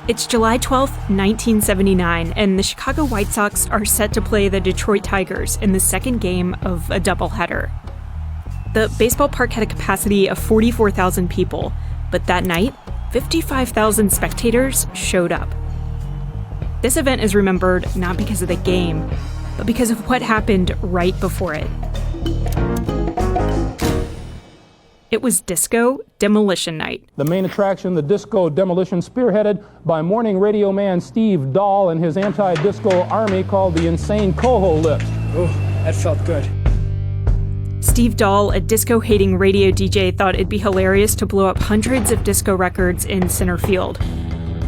It's July 12th, 1979, and the Chicago White Sox are set to play the Detroit Tigers in the second game of a doubleheader. The baseball park had a capacity of 44,000 people, but that night, 55,000 spectators showed up. This event is remembered not because of the game, but because of what happened right before it. It was Disco Demolition Night. The main attraction, the Disco Demolition, spearheaded by morning radio man Steve Dahl and his anti-disco army called the Insane Coho Lips. Oh, that felt good. Steve Dahl, a disco-hating radio DJ, thought it'd be hilarious to blow up hundreds of disco records in center field.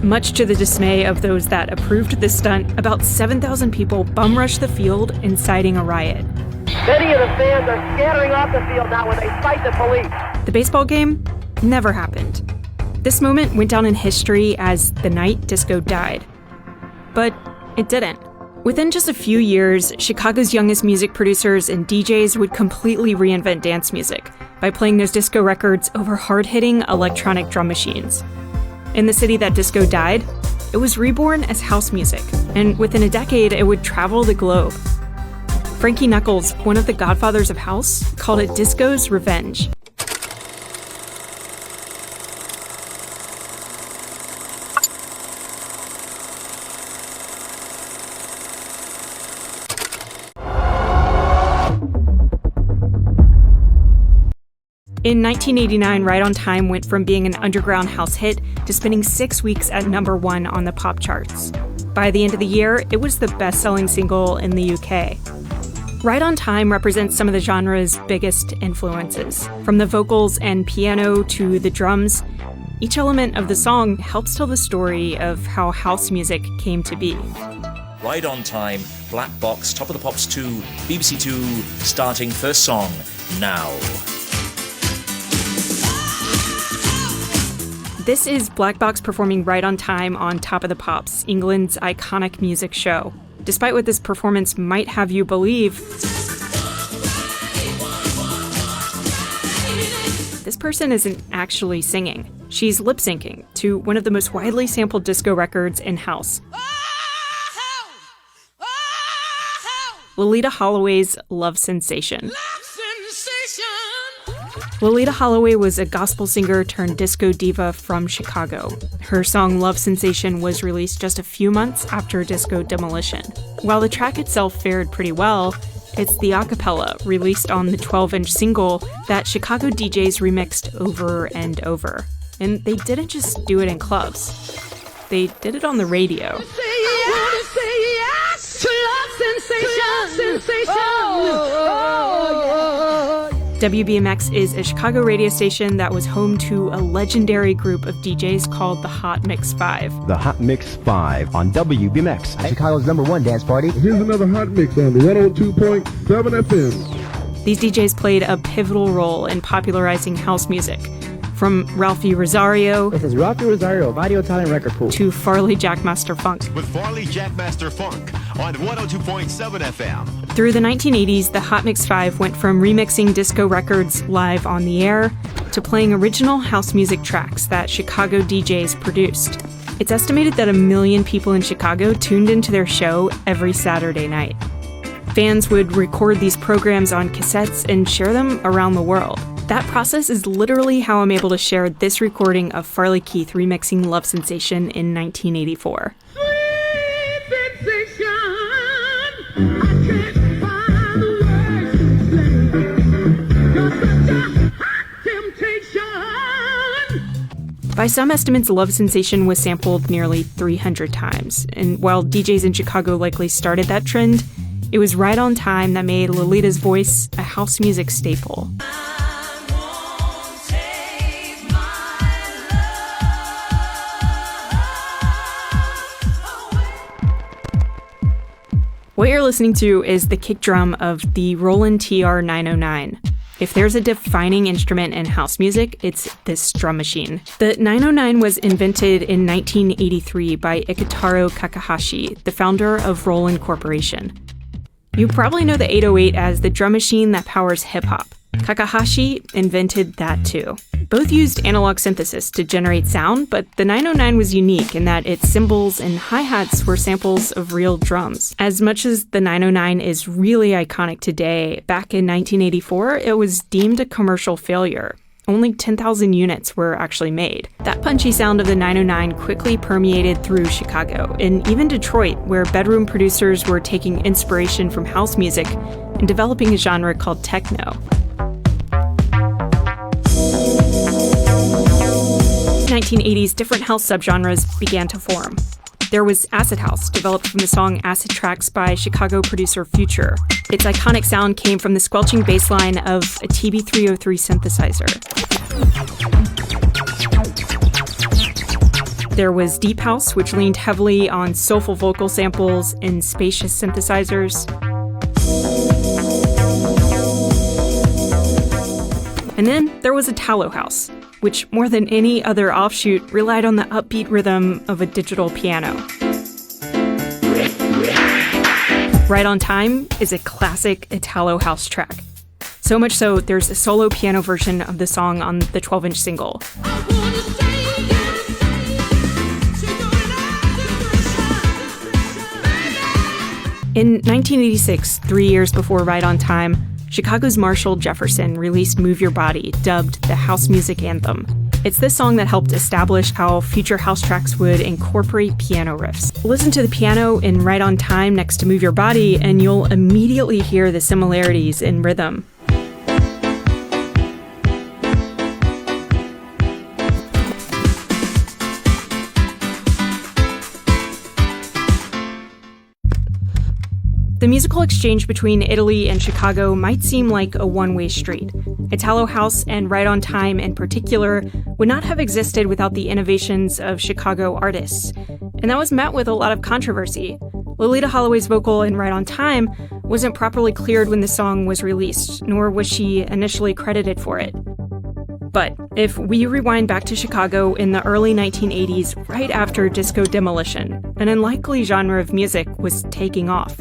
Much to the dismay of those that approved this stunt, about 7,000 people bum-rushed the field, inciting a riot. Many of the fans are scattering off the field now when they fight the police. The baseball game never happened. This moment went down in history as the night disco died. But it didn't. Within just a few years, Chicago's youngest music producers and DJs would completely reinvent dance music by playing those disco records over hard-hitting electronic drum machines. In the city that disco died, it was reborn as house music, and within a decade, it would travel the globe. Frankie Knuckles, one of the godfathers of house, called it disco's revenge. In 1989, Right on Time went from being an underground house hit to spending 6 weeks at #1 on the pop charts. By the end of the year, it was the best-selling single in the UK. Right on Time represents some of the genre's biggest influences. From the vocals and piano to the drums, each element of the song helps tell the story of how house music came to be. Right on Time, Black Box, Top of the Pops 2, BBC 2, starting first song, now. This is Black Box performing Right on Time on Top of the Pops, England's iconic music show. Despite what this performance might have you believe, this person isn't actually singing. She's lip-syncing to one of the most widely sampled disco records in house. Loleatta Holloway's Love Sensation. Loleatta Holloway was a gospel singer turned disco diva from Chicago. Her song Love Sensation was released just a few months after Disco Demolition. While the track itself fared pretty well, it's the a cappella released on the 12-inch single that Chicago DJs remixed over and over. And they didn't just do it in clubs. They did it on the radio. WBMX is a Chicago radio station that was home to a legendary group of DJs called the Hot Mix 5. The Hot Mix 5 on WBMX. Chicago's #1 dance party. Here's another hot mix on the 102.7 FM. These DJs played a pivotal role in popularizing house music. From Ralphie Rosario. This is Ralphie Rosario of Audio Talent Record Pool. To Farley Jackmaster Funk. With Farley Jackmaster Funk on 102.7 FM. Through the 1980s, the Hot Mix 5 went from remixing disco records live on the air to playing original house music tracks that Chicago DJs produced. It's estimated that 1 million people in Chicago tuned into their show every Saturday night. Fans would record these programs on cassettes and share them around the world. That process is literally how I'm able to share this recording of Farley Keith remixing Love Sensation in 1984. By some estimates, Love Sensation was sampled nearly 300 times. And while DJs in Chicago likely started that trend, it was Right on Time that made Loleatta's voice a house music staple. What you're listening to is the kick drum of the Roland TR-909. If there's a defining instrument in house music, it's this drum machine. The 909 was invented in 1983 by Iketaro Kakahashi, the founder of Roland Corporation. You probably know the 808 as the drum machine that powers hip-hop. Takahashi invented that too. Both used analog synthesis to generate sound, but the 909 was unique in that its cymbals and hi-hats were samples of real drums. As much as the 909 is really iconic today, back in 1984, it was deemed a commercial failure. Only 10,000 units were actually made. That punchy sound of the 909 quickly permeated through Chicago and even Detroit, where bedroom producers were taking inspiration from house music and developing a genre called techno. 1980s, different house subgenres began to form. There was acid house, developed from the song Acid Tracks by Chicago producer Future. Its iconic sound came from the squelching bass line of a TB-303 synthesizer. There was deep house, which leaned heavily on soulful vocal samples and spacious synthesizers. And then there was Italo house, which more than any other offshoot relied on the upbeat rhythm of a digital piano. Right on Time is a classic Italo house track. So much so, there's a solo piano version of the song on the 12-inch single. In 1986, 3 years before Right on Time, Chicago's Marshall Jefferson released Move Your Body, dubbed the house music anthem. It's this song that helped establish how future house tracks would incorporate piano riffs. Listen to the piano in Right on Time next to Move Your Body, and you'll immediately hear the similarities in rhythm. The musical exchange between Italy and Chicago might seem like a one-way street. Italo house and Right on Time in particular would not have existed without the innovations of Chicago artists. And that was met with a lot of controversy. Loleatta Holloway's vocal in Right on Time wasn't properly cleared when the song was released, nor was she initially credited for it. But if we rewind back to Chicago in the early 1980s, right after disco demolition, an unlikely genre of music was taking off.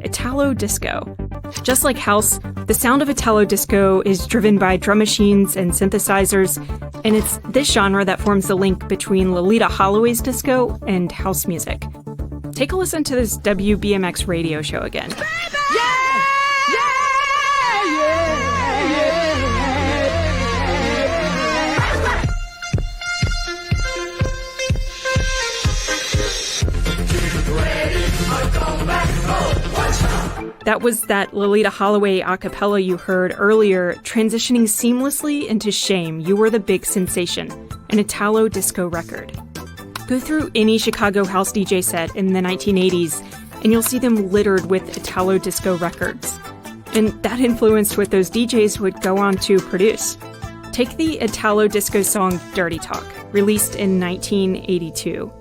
Italo disco. Just like house, the sound of Italo disco is driven by drum machines and synthesizers, and it's this genre that forms the link between Loleatta Holloway's disco and house music. Take a listen to this WBMX radio show again. That was that Loleatta Holloway a cappella you heard earlier, transitioning seamlessly into Shame, You Were the Big Sensation, an Italo disco record. Go through any Chicago house DJ set in the 1980s, and you'll see them littered with Italo disco records. And that influenced what those DJs would go on to produce. Take the Italo disco song Dirty Talk, released in 1982.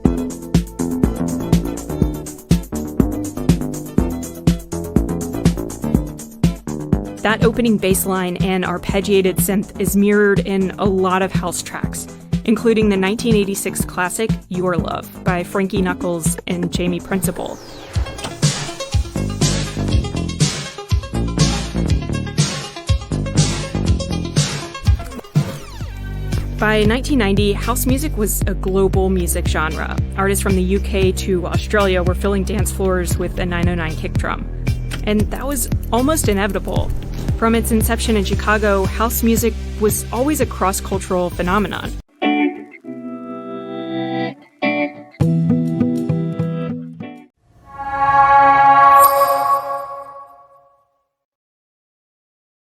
That opening bass line and arpeggiated synth is mirrored in a lot of house tracks, including the 1986 classic Your Love by Frankie Knuckles and Jamie Principle. By 1990, house music was a global music genre. Artists from the UK to Australia were filling dance floors with a 909 kick drum. And that was almost inevitable. From its inception in Chicago, house music was always a cross-cultural phenomenon.